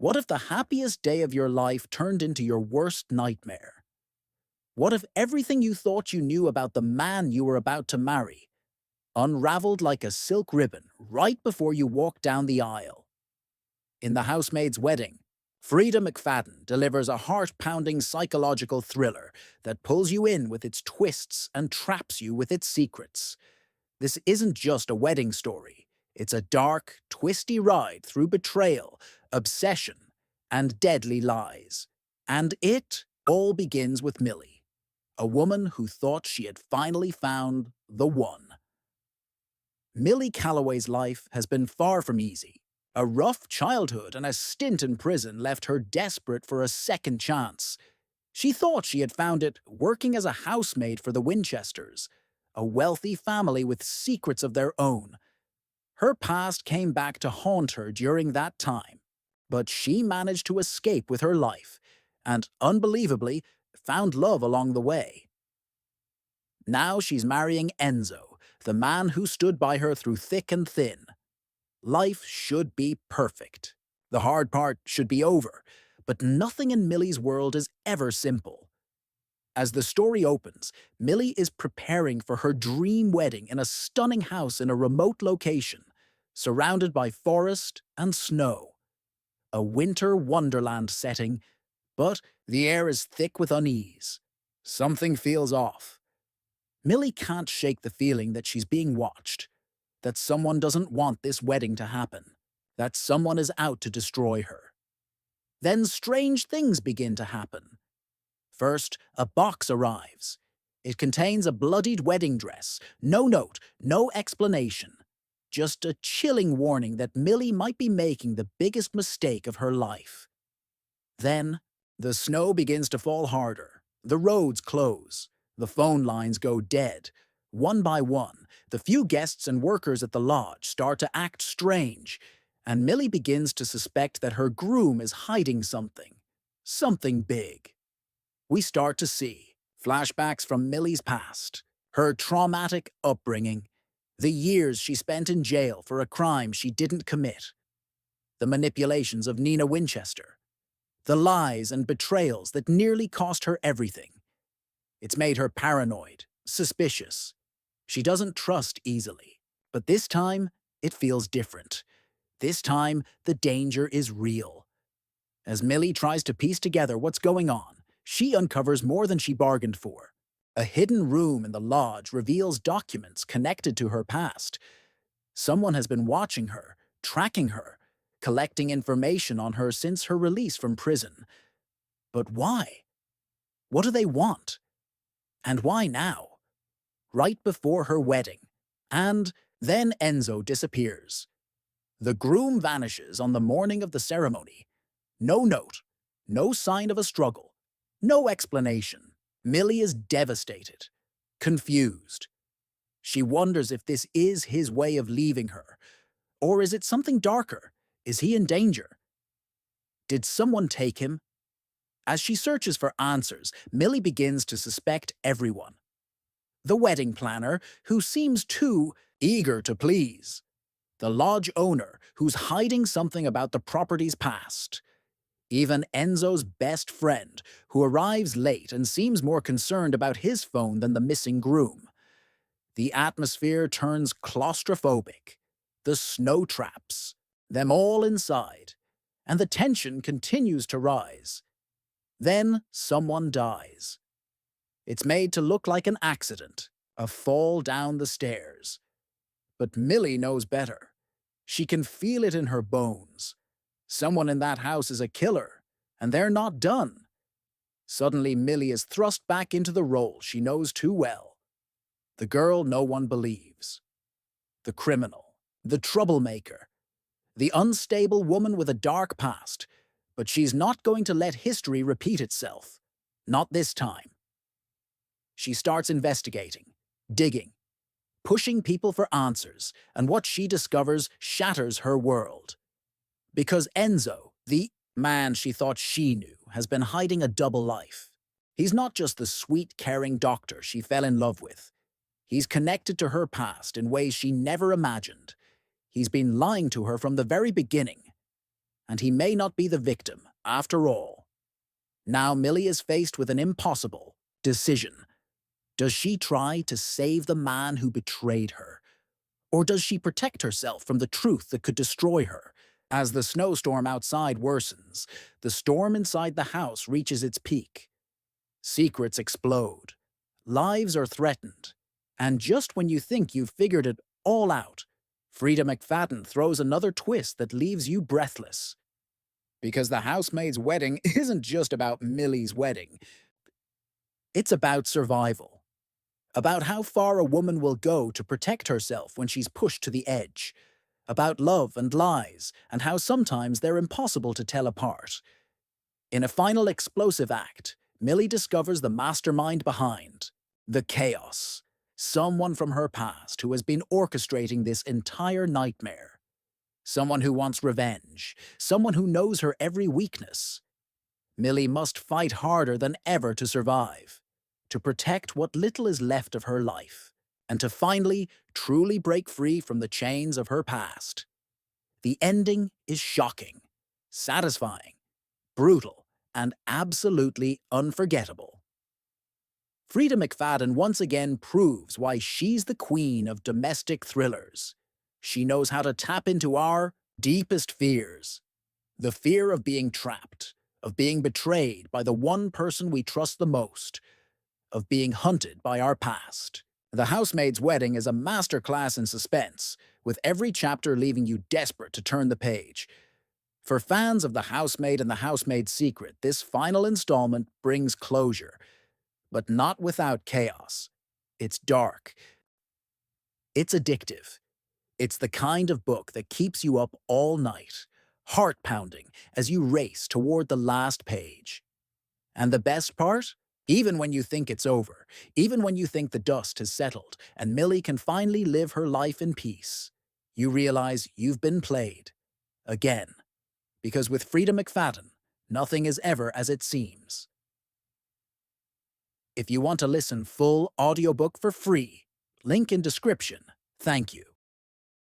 What if the happiest day of your life turned into your worst nightmare? What if everything you thought you knew about the man you were about to marry unraveled like a silk ribbon right before you walked down the aisle? In The Housemaid's Wedding, Freida McFadden delivers a heart-pounding psychological thriller that pulls you in with its twists and traps you with its secrets. This isn't just a wedding story. It's a dark, twisty ride through betrayal, obsession, and deadly lies. And it all begins with Millie, a woman who thought she had finally found the one. Millie Calloway's life has been far from easy. A rough childhood and a stint in prison left her desperate for a second chance. She thought she had found it working as a housemaid for the Winchesters, a wealthy family with secrets of their own. Her past came back to haunt her during that time, but she managed to escape with her life and, unbelievably, found love along the way. Now she's marrying Enzo, the man who stood by her through thick and thin. Life should be perfect. The hard part should be over, but nothing in Millie's world is ever simple. As the story opens, Millie is preparing for her dream wedding in a stunning house in a remote location, surrounded by forest and snow. A winter wonderland setting, but the air is thick with unease. Something feels off. Millie can't shake the feeling that she's being watched, that someone doesn't want this wedding to happen, that someone is out to destroy her. Then strange things begin to happen. First, a box arrives. It contains a bloodied wedding dress, no note, no explanation. Just a chilling warning that Millie might be making the biggest mistake of her life. Then, the snow begins to fall harder. The roads close. The phone lines go dead. One by one, the few guests and workers at the lodge start to act strange, and Millie begins to suspect that her groom is hiding something. Something big. We start to see flashbacks from Millie's past, her traumatic upbringing, the years she spent in jail for a crime she didn't commit, the manipulations of Nina Winchester, the lies and betrayals that nearly cost her everything. It's made her paranoid, suspicious. She doesn't trust easily. But this time, it feels different. This time, the danger is real. As Millie tries to piece together what's going on, she uncovers more than she bargained for. A hidden room in the lodge reveals documents connected to her past. Someone has been watching her, tracking her, collecting information on her since her release from prison. But why? What do they want? And why now? Right before her wedding. And then Enzo disappears. The groom vanishes on the morning of the ceremony. No note, no sign of a struggle, no explanation. Millie is devastated, confused. She wonders if this is his way of leaving her, or is it something darker? Is he in danger? Did someone take him? As she searches for answers, Millie begins to suspect everyone. The wedding planner, who seems too eager to please. The lodge owner, who's hiding something about the property's past. Even Enzo's best friend, who arrives late and seems more concerned about his phone than the missing groom. The atmosphere turns claustrophobic. The snow traps, them all inside, and the tension continues to rise. Then someone dies. It's made to look like an accident, a fall down the stairs. But Millie knows better. She can feel it in her bones. Someone in that house is a killer, and they're not done. Suddenly, Millie is thrust back into the role she knows too well. The girl no one believes. The criminal. The troublemaker. The unstable woman with a dark past. But she's not going to let history repeat itself. Not this time. She starts investigating, digging, pushing people for answers, and what she discovers shatters her world. Because Enzo, the man she thought she knew, has been hiding a double life. He's not just the sweet, caring doctor she fell in love with. He's connected to her past in ways she never imagined. He's been lying to her from the very beginning. and he may not be the victim, after all. Now Millie is faced with an impossible decision. Does she try to save the man who betrayed her? Or does she protect herself from the truth that could destroy her? As the snowstorm outside worsens, the storm inside the house reaches its peak. Secrets explode. Lives are threatened. And just when you think you've figured it all out, Freida McFadden throws another twist that leaves you breathless. Because the housemaid's wedding isn't just about Millie's wedding. It's about survival. About how far a woman will go to protect herself when she's pushed to the edge. About love and lies, and how sometimes they're impossible to tell apart. In a final explosive act, Millie discovers the mastermind behind the chaos. Someone from her past who has been orchestrating this entire nightmare. Someone who wants revenge. Someone who knows her every weakness. Millie must fight harder than ever to survive, to protect what little is left of her life, and to finally, truly break free from the chains of her past. The ending is shocking, satisfying, brutal, and absolutely unforgettable. Freida McFadden once again proves why she's the queen of domestic thrillers. She knows how to tap into our deepest fears. The fear of being trapped, of being betrayed by the one person we trust the most, of being hunted by our past. The Housemaid's Wedding is a masterclass in suspense, with every chapter leaving you desperate to turn the page. For fans of The Housemaid and The Housemaid's Secret, this final installment brings closure, but not without chaos. It's dark. It's addictive. It's the kind of book that keeps you up all night, heart-pounding as you race toward the last page. And the best part? Even when you think it's over, even when you think the dust has settled and Millie can finally live her life in peace, you realize you've been played. Again. Because with Freida McFadden, nothing is ever as it seems. If you want to listen full audiobook for free, link in description. Thank you.